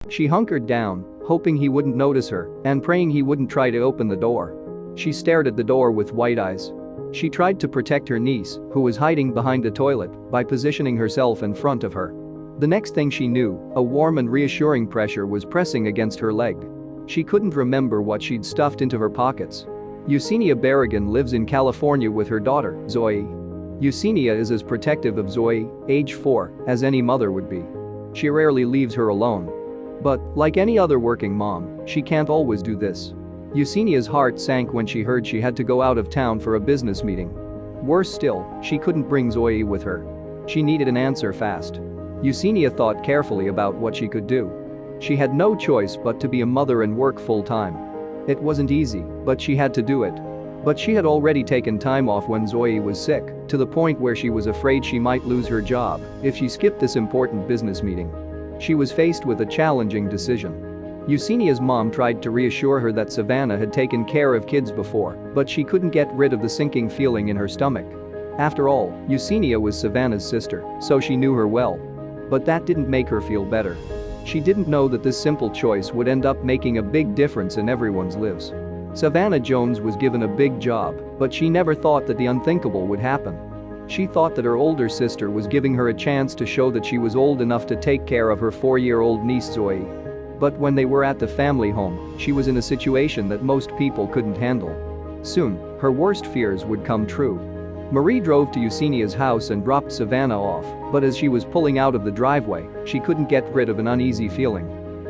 She hunkered down, hoping he wouldn't notice her and praying he wouldn't try to open the door. She stared at the door with wide eyes. She tried to protect her niece, who was hiding behind the toilet, by positioning herself in front of her. The next thing she knew, a warm and reassuring pressure was pressing against her leg. She couldn't remember what she'd stuffed into her pockets. Eugenia Berrigan lives in California with her daughter, Zoe. Eugenia is as protective of Zoe, age 4, as any mother would be. She rarely leaves her alone. But, like any other working mom, she can't always do this. Eugenia's heart sank when she heard she had to go out of town for a business meeting. Worse still, she couldn't bring Zoe with her. She needed an answer fast. Eugenia thought carefully about what she could do. She had no choice but to be a mother and work full-time. It wasn't easy, but she had to do it. But she had already taken time off when Zoe was sick, to the point where she was afraid she might lose her job if she skipped this important business meeting. She was faced with a challenging decision. Eugenia's mom tried to reassure her that Savannah had taken care of kids before, but she couldn't get rid of the sinking feeling in her stomach. After all, Eugenia was Savannah's sister, so she knew her well. But that didn't make her feel better. She didn't know that this simple choice would end up making a big difference in everyone's lives. Savannah Jones was given a big job, but she never thought that the unthinkable would happen. She thought that her older sister was giving her a chance to show that she was old enough to take care of her 4-year-old niece Zoe. But when they were at the family home, she was in a situation that most people couldn't handle. Soon, her worst fears would come true. Marie drove to Eugenia's house and dropped Savannah off, but as she was pulling out of the driveway, she couldn't get rid of an uneasy feeling.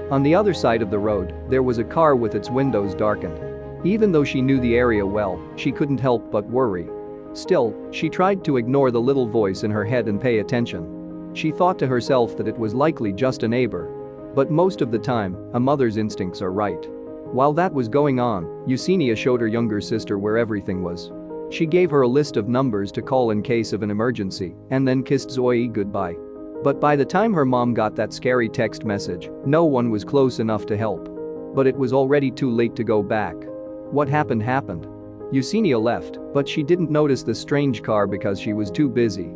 On the other side of the road, there was a car with its windows darkened. Even though she knew the area well, she couldn't help but worry. Still, she tried to ignore the little voice in her head and pay attention. She thought to herself that it was likely just a neighbor. But most of the time, a mother's instincts are right. While that was going on, Eugenia showed her younger sister where everything was. She gave her a list of numbers to call in case of an emergency and then kissed Zoe goodbye. But by the time her mom got that scary text message, no one was close enough to help. But it was already too late to go back. What happened. Eugenia left, but she didn't notice the strange car because she was too busy.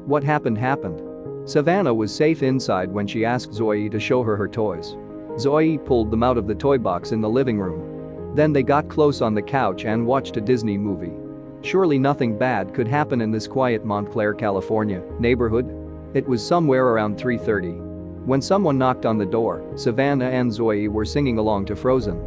What happened. Savannah was safe inside when she asked Zoe to show her toys. Zoe pulled them out of the toy box in the living room. Then they got close on the couch and watched a Disney movie. Surely nothing bad could happen in this quiet Montclair, California neighborhood. It was somewhere around 3:30. When someone knocked on the door, Savannah and Zoe were singing along to Frozen.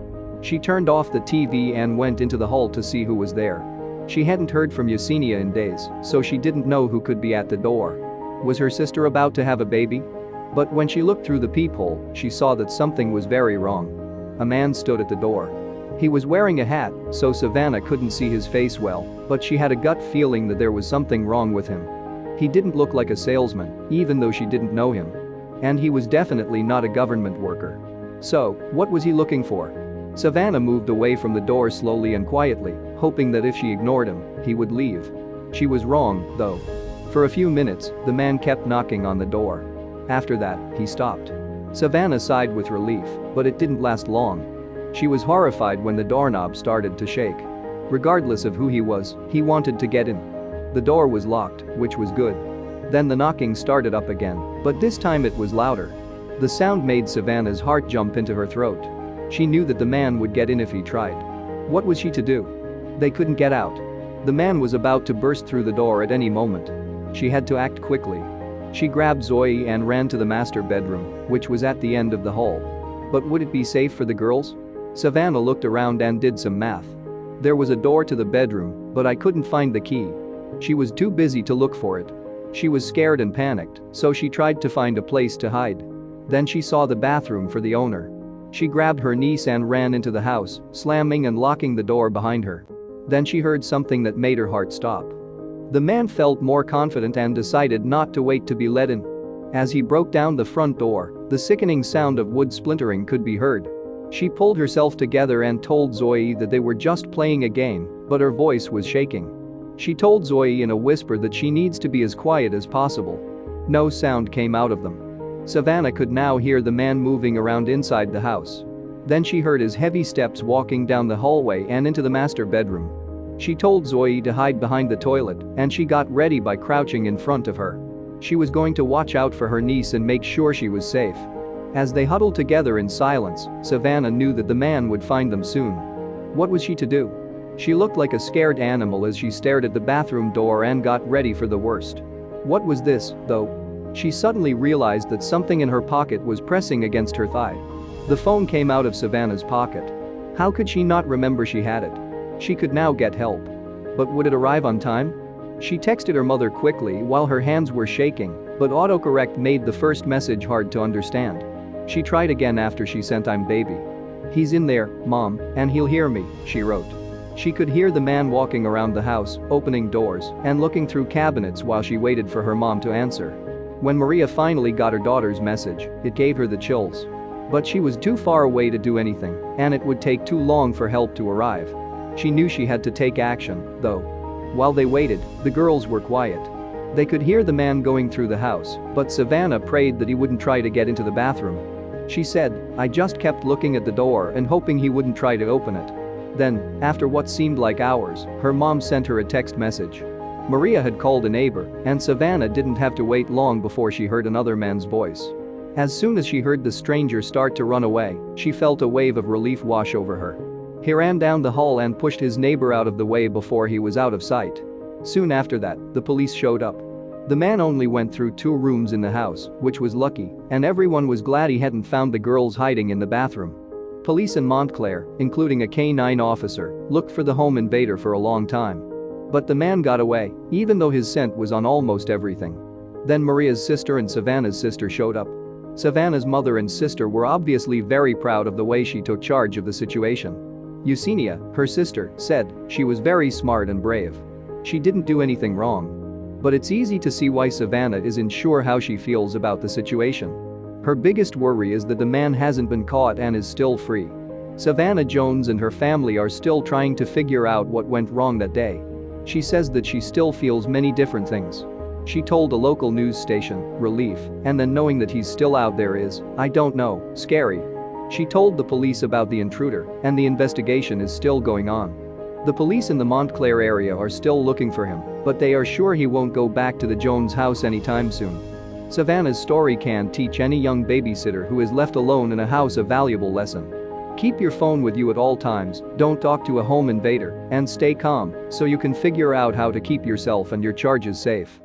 She turned off the TV and went into the hall to see who was there. She hadn't heard from Eugenia in days, so she didn't know who could be at the door. Was her sister about to have a baby? But when she looked through the peephole, she saw that something was very wrong. A man stood at the door. He was wearing a hat, so Savannah couldn't see his face well, but she had a gut feeling that there was something wrong with him. He didn't look like a salesman, even though she didn't know him. And he was definitely not a government worker. So, what was he looking for? Savannah moved away from the door slowly and quietly, hoping that if she ignored him, he would leave. She was wrong, though. For a few minutes, the man kept knocking on the door. After that, he stopped. Savannah sighed with relief, but it didn't last long. She was horrified when the doorknob started to shake. Regardless of who he was, he wanted to get in. The door was locked, which was good. Then the knocking started up again, but this time it was louder. The sound made Savannah's heart jump into her throat. She knew that the man would get in if he tried. What was she to do? They couldn't get out. The man was about to burst through the door at any moment. She had to act quickly. She grabbed Zoe and ran to the master bedroom, which was at the end of the hall. But would it be safe for the girls? Savannah looked around and did some math. There was a door to the bedroom, but I couldn't find the key. She was too busy to look for it. She was scared and panicked, so she tried to find a place to hide. Then she saw the bathroom for the owner. She grabbed her niece and ran into the house, slamming and locking the door behind her. Then she heard something that made her heart stop. The man felt more confident and decided not to wait to be let in. As he broke down the front door, the sickening sound of wood splintering could be heard. She pulled herself together and told Zoe that they were just playing a game, but her voice was shaking. She told Zoe in a whisper that she needs to be as quiet as possible. No sound came out of them. Savannah could now hear the man moving around inside the house. Then she heard his heavy steps walking down the hallway and into the master bedroom. She told Zoe to hide behind the toilet, and she got ready by crouching in front of her. She was going to watch out for her niece and make sure she was safe. As they huddled together in silence, Savannah knew that the man would find them soon. What was she to do? She looked like a scared animal as she stared at the bathroom door and got ready for the worst. What was this, though? She suddenly realized that something in her pocket was pressing against her thigh. The phone came out of Savannah's pocket. How could she not remember she had it? She could now get help. But would it arrive on time? She texted her mother quickly while her hands were shaking, but autocorrect made the first message hard to understand. She tried again after she sent "I'm baby. He's in there, Mom, and he'll hear me," she wrote. She could hear the man walking around the house, opening doors and looking through cabinets while she waited for her mom to answer. When Maria finally got her daughter's message, it gave her the chills. But she was too far away to do anything, and it would take too long for help to arrive. She knew she had to take action, though. While they waited, the girls were quiet. They could hear the man going through the house, but Savannah prayed that he wouldn't try to get into the bathroom. She said, "I just kept looking at the door and hoping he wouldn't try to open it." Then, after what seemed like hours, her mom sent her a text message. Maria had called a neighbor, and Savannah didn't have to wait long before she heard another man's voice. As soon as she heard the stranger start to run away, she felt a wave of relief wash over her. He ran down the hall and pushed his neighbor out of the way before he was out of sight. Soon after that, the police showed up. The man only went through 2 rooms in the house, which was lucky, and everyone was glad he hadn't found the girls hiding in the bathroom. Police in Montclair, including a K-9 officer, looked for the home invader for a long time. But the man got away, even though his scent was on almost everything. Then Maria's sister and Savannah's sister showed up. Savannah's mother and sister were obviously very proud of the way she took charge of the situation. Eugenia, her sister, said she was very smart and brave. She didn't do anything wrong. But it's easy to see why Savannah isn't sure how she feels about the situation. Her biggest worry is that the man hasn't been caught and is still free. Savannah Jones and her family are still trying to figure out what went wrong that day. She says that she still feels many different things. She told a local news station, "Relief, and then knowing that he's still out there is, I don't know, scary." She told the police about the intruder, and the investigation is still going on. The police in the Montclair area are still looking for him, but they are sure he won't go back to the Jones house anytime soon. Savannah's story can teach any young babysitter who is left alone in a house a valuable lesson. Keep your phone with you at all times, don't talk to a home invader, and stay calm so you can figure out how to keep yourself and your charges safe.